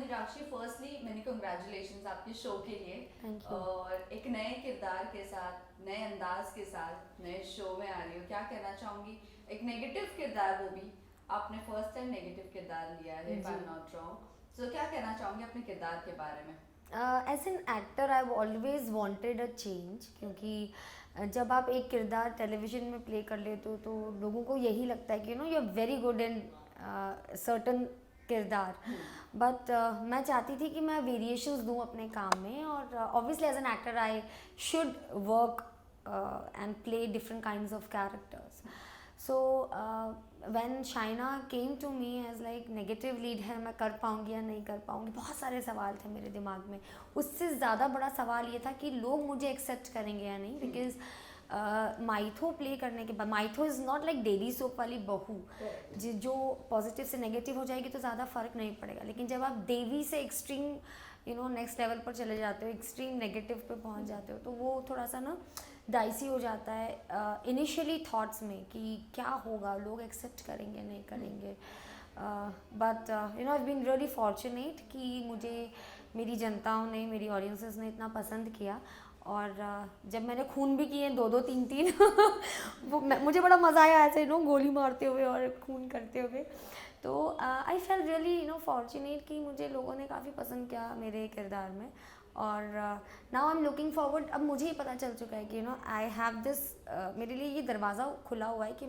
Meenakshi, firstly मैंने congratulations आपके show के लिए। Thank you. और एक नए किरदार के साथ, नए अंदाज के साथ नए शो में आ रही हो, क्या कहना चाहूँगी? एक नेगेटिव किरदार, वो भी आपने फर्स्ट टाइम नेगेटिव किरदार लिया है, इफ आई जी। Am not wrong. सो क्या कहना चाहूँगी अपने किरदार के बारे में? As an actor I always wanted a change, क्योंकि जब आप एक किरदार टेलीविज़न में प्ले कर लेते हो तो लोगों को यही लगता है कि you are very good in certain किरदार। बट मैं चाहती थी कि मैं वेरिएशंस दूँ अपने काम में, और obviously as an actor I should work and play different kinds of characters. So when Shaina came to me as like negative lead है, मैं कर पाऊँगी या नहीं कर पाऊँगी, बहुत सारे सवाल थे मेरे दिमाग में। उससे ज़्यादा बड़ा सवाल ये था कि लोग मुझे एक्सेप्ट करेंगे या नहीं, बिकॉज माइथो प्ले करने के बाद, mytho is not like daily soap वाली बहू जो पॉजिटिव से नेगेटिव हो जाएगी तो ज़्यादा फ़र्क नहीं पड़ेगा, लेकिन जब आप देवी से एक्सट्रीम नेक्स्ट लेवल पर चले जाते हो, एक्सट्रीम नेगेटिव पे पहुंच जाते हो, तो वो थोड़ा सा ना डाइसी हो जाता है इनिशियली थॉट्स में कि क्या होगा, लोग एक्सेप्ट करेंगे नहीं करेंगे। But I been really fortunate कि मुझे मेरी जनताओं ने, मेरी ऑडियंसेस ने इतना पसंद किया। और जब मैंने खून भी किए 2-2 3-3 वो मुझे बड़ा मज़ा आया ऐसे गोली मारते हुए और खून करते हुए। तो आई फेल रियली फॉर्चुनेट कि मुझे लोगों ने काफ़ी पसंद किया मेरे किरदार में। और now I am looking forward, अब मुझे ही पता चल चुका है कि आई हैव दिस, मेरे लिए ये दरवाज़ा खुला हुआ है कि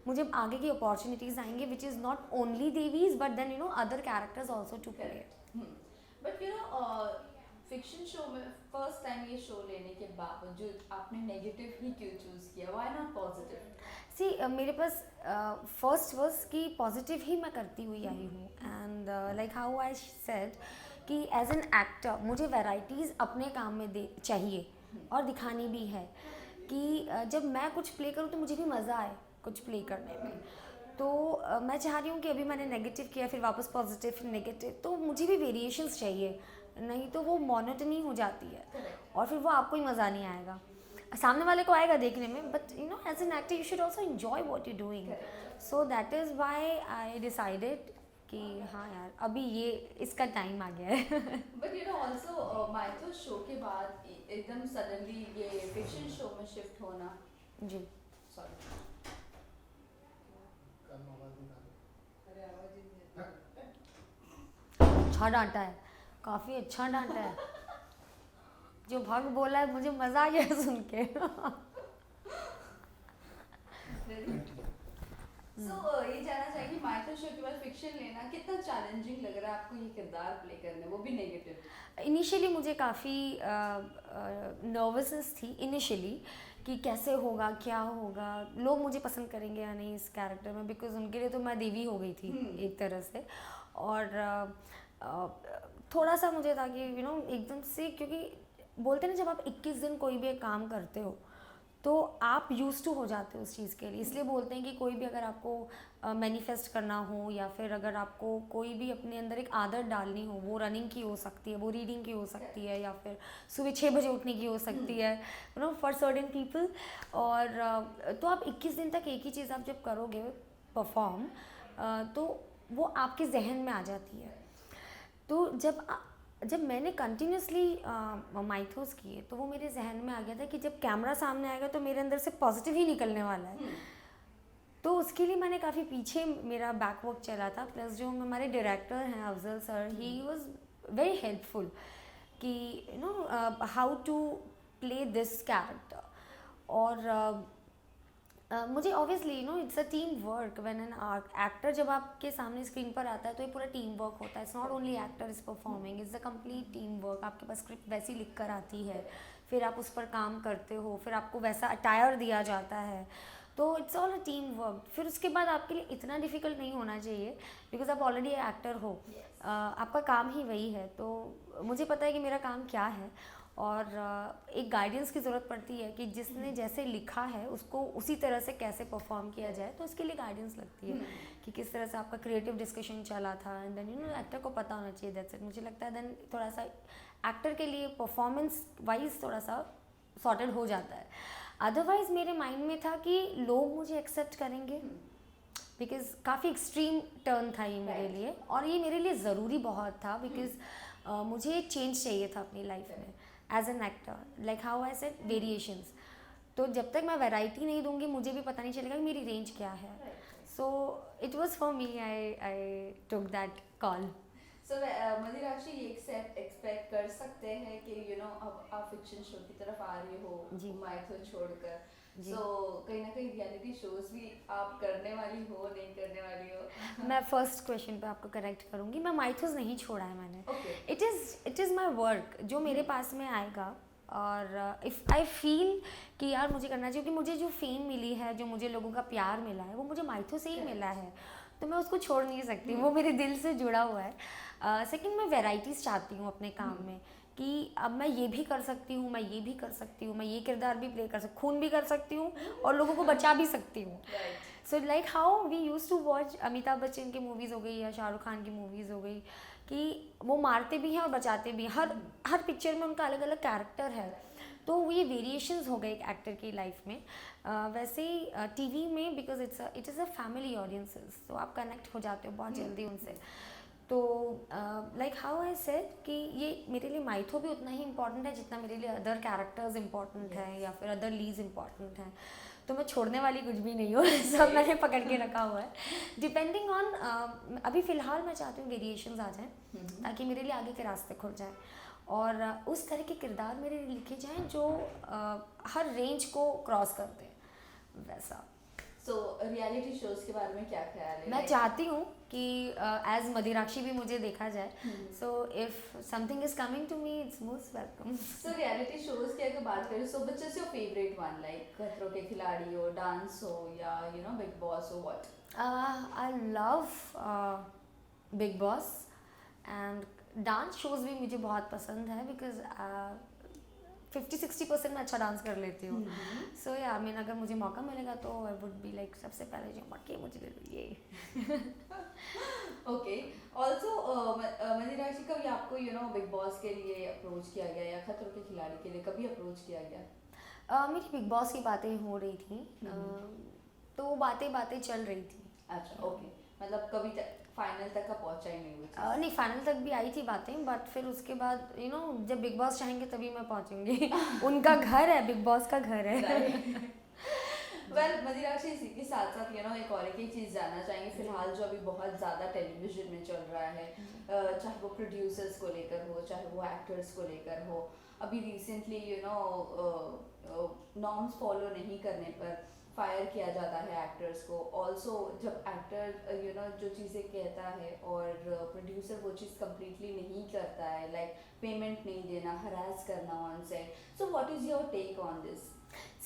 मुझे आगे की अपॉर्चुनिटीज़ आएंगे, विच इज़ नॉट ओनली देवीज but then other characters also to play. But fiction show में फर्स्ट टाइम ये शो लेने के बावजूद आपने नेगेटिव ही क्यों चूज किया? Why not positive? सी मेरे पास फर्स्ट वर्स की पॉजिटिव ही मैं करती हुई आई हूँ, and like how I said कि एज एन एक्टर मुझे वैराइटीज़ अपने काम में दे चाहिए और दिखानी भी है कि जब मैं कुछ प्ले करूँ तो मुझे भी मज़ा आए कुछ प्ले करने में। तो मैं चाह रही हूँ कि अभी मैंने नेगेटिव किया, फिर वापस पॉजिटिव, फिर नेगेटिव, तो मुझे भी वेरिएशंस चाहिए, नहीं तो वो मोनोटनी हो जाती है और फिर वो आपको ही मज़ा नहीं आएगा, सामने वाले को आएगा देखने में, but as an actor you should also enjoy what you doing. So that is why I decided कि हाँ यार अभी ये इसका टाइम आ गया है। बट ऑल्सो माइथो शो के बाद एकदम सडनली ये फिक्शन शो में शिफ्ट होना। जी। सॉरी, अच्छा डांटा है, काफ़ी अच्छा डांटा है, जो भग बोला है मुझे मज़ा आ गया सुन के। ये जानना चाहिए माइथो शो के बाद फिक्शन लेना कितना चैलेंजिंग लग रहा है आपको, ये किरदार प्ले करने, वो भी नेगेटिव? इनिशियली मुझे काफ़ी नर्वसनेस थी इनिशियली कि कैसे होगा, क्या होगा, लोग मुझे पसंद करेंगे या नहीं इस कैरेक्टर में, बिकॉज उनके लिए तो मैं देवी हो गई थी एक तरह से। और थोड़ा सा मुझे था कि एकदम से, क्योंकि बोलते हैं ना जब आप 21 दिन कोई भी एक काम करते हो तो आप यूज टू हो जाते हो उस चीज़ के लिए, इसलिए बोलते हैं कि कोई भी अगर आपको मैनिफेस्ट करना हो या फिर अगर आपको कोई भी अपने अंदर एक आदत डालनी हो, वो रनिंग की हो सकती है, वो रीडिंग की हो सकती है, या फिर सुबह 6 बजे उठने की हो सकती है, फॉर सर्टेन पीपल। और तो आप 21 दिन तक एक ही चीज़ आप जब करोगे परफॉर्म, तो वो आपके जहन में आ जाती है। तो जब मैंने कंटिन्यूसली माइथोस किए तो वो मेरे जहन में आ गया था कि जब कैमरा सामने आएगा तो मेरे अंदर से पॉजिटिव ही निकलने वाला है। तो उसके लिए मैंने काफ़ी पीछे मेरा बैकवर्क चला था, प्लस जो हमारे डायरेक्टर हैं Afzal sir, he was very helpful कि how to play this character. और मुझे obviously it's a team work, when an actor जब आपके सामने स्क्रीन पर आता है तो ये पूरा टीम वर्क होता है, it's not only actor is performing, it's a complete team work. आपके पास स्क्रिप्ट वैसी लिख कर आती है, फिर आप उस पर काम करते हो, फिर आपको वैसा अटायर दिया जाता है, तो it's all a team work. फिर उसके बाद आपके लिए इतना डिफिकल्ट नहीं होना चाहिए बिकॉज आप ऑलरेडी एक्टर हो, आपका काम ही वही है। तो मुझे पता है कि मेरा काम क्या है, और एक गाइडेंस की ज़रूरत पड़ती है कि जिसने जैसे लिखा है उसको उसी तरह से कैसे परफॉर्म किया जाए, तो उसके लिए गाइडेंस लगती है कि किस तरह से आपका क्रिएटिव डिस्कशन चला था, एंड देन एक्टर को पता होना चाहिए, दैट्स इट। मुझे लगता है देन थोड़ा सा एक्टर के लिए परफॉर्मेंस वाइज थोड़ा सा सॉर्टेड हो जाता है। अदरवाइज़ मेरे माइंड में था कि लोग मुझे एक्सेप्ट करेंगे, बिकॉज काफ़ी एक्सट्रीम टर्न था ये मेरे लिए, और ये मेरे लिए ज़रूरी बहुत था बिकॉज मुझे चेंज चाहिए था अपनी लाइफ में as an actor, like how I said variations. तो जब तक मैं वैरायटी नहीं दूंगी मुझे भी पता नहीं चलेगा कि मेरी रेंज क्या है। So it was for me, I took that call. So Madirakshi ये एक्सपेक्ट कर सकते हैं कि अब आप फिक्शन शो की तरफ आ रही जी। हो माइथो छोड़कर, जी। सो कहीं ना कहीं रियलिटी शोज भी आप करने वाली हो, नहीं करने वाली हो? मैं फर्स्ट क्वेश्चन पे आपको करेक्ट करूँगी, मैं माइथोस नहीं छोड़ा है मैंने। Okay. It is my work जो मेरे पास में आएगा, और इफ़ आई फील कि यार मुझे करना चाहिए, क्योंकि मुझे जो फेम मिली है, जो मुझे लोगों का प्यार मिला है, वो मुझे माइथो से ही मिला है, तो मैं उसको छोड़ नहीं सकती, वो मेरे दिल से जुड़ा हुआ है। सेकंड, मैं वेराइटीज़ चाहती हूँ अपने काम में, कि अब मैं ये भी कर सकती हूँ, मैं ये भी कर सकती हूँ, मैं ये किरदार भी प्ले कर सकती हूँ, खून भी कर सकती हूँ और लोगों को बचा भी सकती हूँ। So like how we use to watch Amitabh Bachchan की मूवीज़ हो गई या शाहरुख खान की मूवीज़ हो गई, कि वो मारते भी हैं और बचाते भी हैं, हर पिक्चर में उनका अलग अलग कैरेक्टर है, तो ये वेरिएशंस हो गए एक एक्टर की लाइफ में। वैसे ही टीवी में, because it is a family audiences, तो आप कनेक्ट हो जाते हो बहुत जल्दी उनसे। तो लाइक हाउ आई सेड कि ये मेरे लिए माइथो भी उतना ही इम्पॉर्टेंट है जितना मेरे लिए अदर कैरेक्टर्स इम्पॉर्टेंट हैं या फिर अदर लीड्स इम्पॉर्टेंट हैं। तो मैं छोड़ने वाली कुछ भी नहीं हूँ, सब मैंने पकड़ के रखा हुआ है, डिपेंडिंग ऑन अभी फ़िलहाल मैं चाहती हूँ वेरिएशंस आ जाएँ ताकि मेरे लिए आगे के रास्ते खुल जाएँ, और उस तरह के किरदार मेरे लिए लिखे जाएँ जो हर रेंज को क्रॉस करते हैं, वैसा। सो रियलिटी शोज के बारे में क्या ख्याल है? मैं चाहती हूँ कि एज मदिराक्षी भी मुझे देखा जाए, so if something is coming to me it's most welcome. So reality shows की अगर बात करें, so which is your favourite one, like खतरों के खिलाड़ी हो, डांस हो, या बिग बॉस हो, what? I love Bigg Boss, and dance shows भी मुझे बहुत पसंद है, बिकॉज 50-60% मैं अच्छा डांस कर लेती हूँ। सो या अगर मुझे मौका मिलेगा तो आई वुड बी लाइक सबसे पहले जो मौके मुझे ले लो ये। ओके, ऑल्सो मदिराक्षी, कभी आपको बिग बॉस के लिए अप्रोच किया गया या खतरों के खिलाड़ी के लिए कभी अप्रोच किया गया? मेरी बिग बॉस की बातें हो रही थी, तो बातें चल रही थी। अच्छा, ओके, मतलब कभी फाइनल तक का पहुंचा ही नहीं वो चीज़? नहीं, फाइनल तक भी आई थी बातें, बट फिर उसके बाद जब बिग बॉस चाहेंगे तभी मैं पहुंचूंगी। उनका घर है, बिग बॉस का घर है। वेल मदिराक्षी, इसी के साथ साथ एक और एक चीज़ जानना चाहेंगे, फिलहाल जो अभी बहुत ज़्यादा टेलीविजन में चल रहा है, चाहे वो प्रोड्यूसर्स को लेकर हो, चाहे वो एक्टर्स को लेकर हो, अभी रिसेंटली नॉर्म्स फॉलो नहीं करने पर फायर किया जाता है एक्टर्स को। ऑल्सो जब एक्टर जो चीज़ें कहता है और प्रोड्यूसर वो चीज़ कम्प्लीटली नहीं करता है, लाइक पेमेंट नहीं देना, हरास करना on set, so what is your take on this?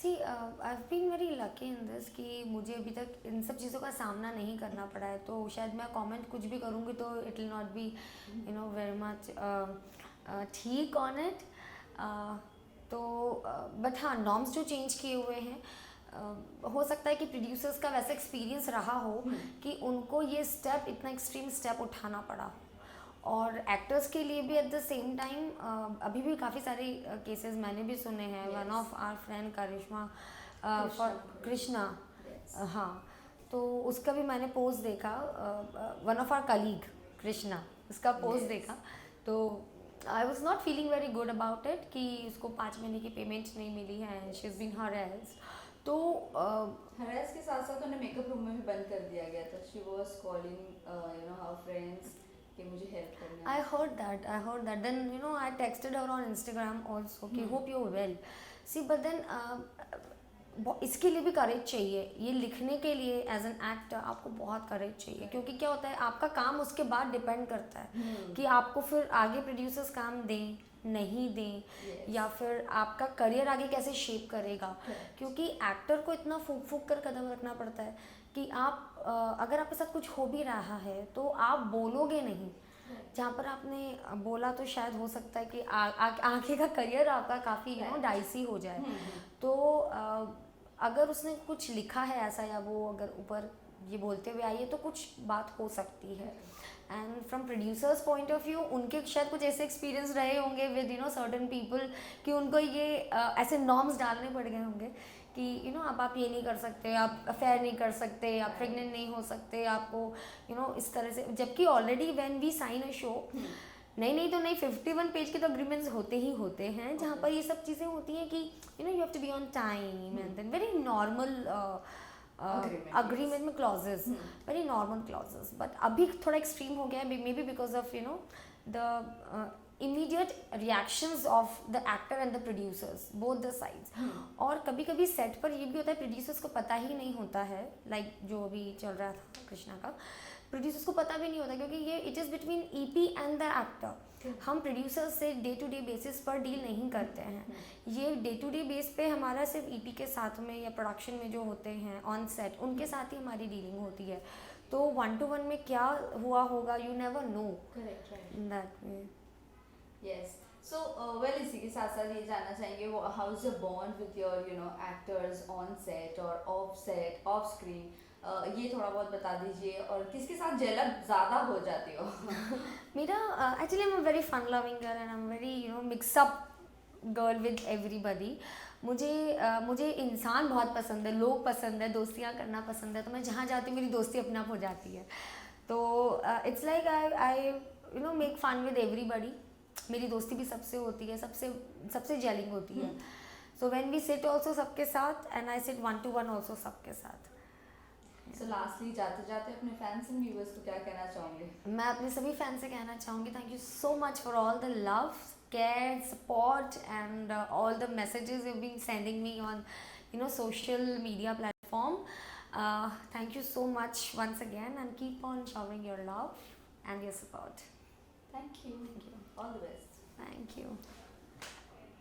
See I been very lucky in this कि मुझे अभी तक इन सब चीज़ों का सामना नहीं करना पड़ा है, तो शायद मैं कमेंट कुछ भी करूँगी तो it will not be very much ठीक ऑन इट। तो बट हाँ, नॉर्म्स जो चेंज किए हुए हैं, हो सकता है कि प्रोड्यूसर्स का वैसा एक्सपीरियंस रहा हो कि उनको ये स्टेप, इतना एक्सट्रीम स्टेप उठाना पड़ा हो, और एक्टर्स के लिए भी एट द सेम टाइम अभी भी काफ़ी सारे केसेस मैंने भी सुने हैं। One of our friend Karishma for Krishna, हाँ, तो उसका भी मैंने पोस्ट देखा, one of our colleague Krishna, उसका पोस्ट देखा, तो I was not feeling very good about it कि उसको 5 महीने की पेमेंट नहीं मिली है and she is been harassed. तो हरास के साथ साथ उन्हें मेकअप रूम में भी बंद कर दिया गया था। She was calling her friends कि मुझे हेल्प करना है। I heard that. Then I texted her on Instagram also कि hope you're well. See, but then इसके लिए भी करेज चाहिए, ये लिखने के लिए एज एन एक्टर आपको बहुत करेज चाहिए, क्योंकि क्या होता है आपका काम उसके बाद डिपेंड करता है कि आपको फिर आगे प्रोड्यूसर्स काम दें नहीं दें, या फिर आपका करियर आगे कैसे शेप करेगा, क्योंकि एक्टर को इतना फूक फूक कर कदम रखना पड़ता है कि आप अगर आपके साथ कुछ हो भी रहा है तो आप बोलोगे नहीं, जहाँ पर आपने बोला तो शायद हो सकता है कि आगे का करियर आपका काफ़ी डाइसी हो जाए। तो अगर उसने कुछ लिखा है ऐसा, या वो अगर ऊपर ये बोलते हुए आई है, तो कुछ बात हो सकती है। And from producers point of view, उनके शायद कुछ ऐसे एक्सपीरियंस रहे होंगे विद सर्टन पीपल कि उनको ये ऐसे नॉर्म्स डालने पड़ गए होंगे कि अब आप ये नहीं कर सकते, आप अफेयर नहीं कर सकते, आप प्रेग्नेंट नहीं हो सकते, आपको इस तरह से, जबकि already when we sign a show, नहीं तो नहीं 51 पेज के तो अग्रीमेंट्स होते ही होते हैं, जहाँ पर ये सब चीज़ें होती हैं कि you have to be on time and then very normal agreement में clauses, very normal clauses, but अभी थोड़ा एक्सट्रीम हो गया है, maybe because of the immediate reactions of the actor and the producers, both the sides. और कभी कभी set पर ये भी होता है, प्रोड्यूसर्स को पता ही नहीं होता है, लाइक जो अभी चल रहा था कृष्णा का, प्रोड्यूसर्स को पता भी नहीं होता, क्योंकि ये it is between EP and the actor. हम प्रोड्यूसर्स से डे टू डे बेसिस पर डील नहीं करते हैं, ये डे टू डे बेस पे हमारा सिर्फ ईपी के साथ में या प्रोडक्शन में जो होते हैं ऑन सेट, उनके साथ ही हमारी डीलिंग होती है। तो 1-to-1 में क्या हुआ होगा, you never know that way. Yes. So, well, इसी के साथ साथ ये जानना चाहेंगे वो how is your bond with your actors on set or off set, off screen? ये थोड़ा बहुत बता दीजिए, और किसके साथ जेलस ज़्यादा हो जाती हो? मेरा actually I am very fun loving girl and I am very mix up girl with everybody. मुझे इंसान बहुत पसंद है, लोग पसंद है, दोस्तियाँ करना पसंद है, तो मैं जहाँ जाती हूँ मेरी दोस्ती अपने आप हो जाती है। तो it's like I make fun with everybody. मेरी दोस्ती भी सबसे होती है, सबसे जेलिंग होती है। So when we sit also सबके साथ and I sit 1-to-1 also सबके साथ। So lastly, जाते जाते अपने फैंस एंड व्यूअर्स को क्या कहना चाहोगे? मैं अपने सभी फैंस से कहना चाहूँगी, thank you so much for all the love, care, support and all the messages you been sending me on social media platform. Thank you so much once again and keep on showering your love and your support. Thank you. All the best. Thank you.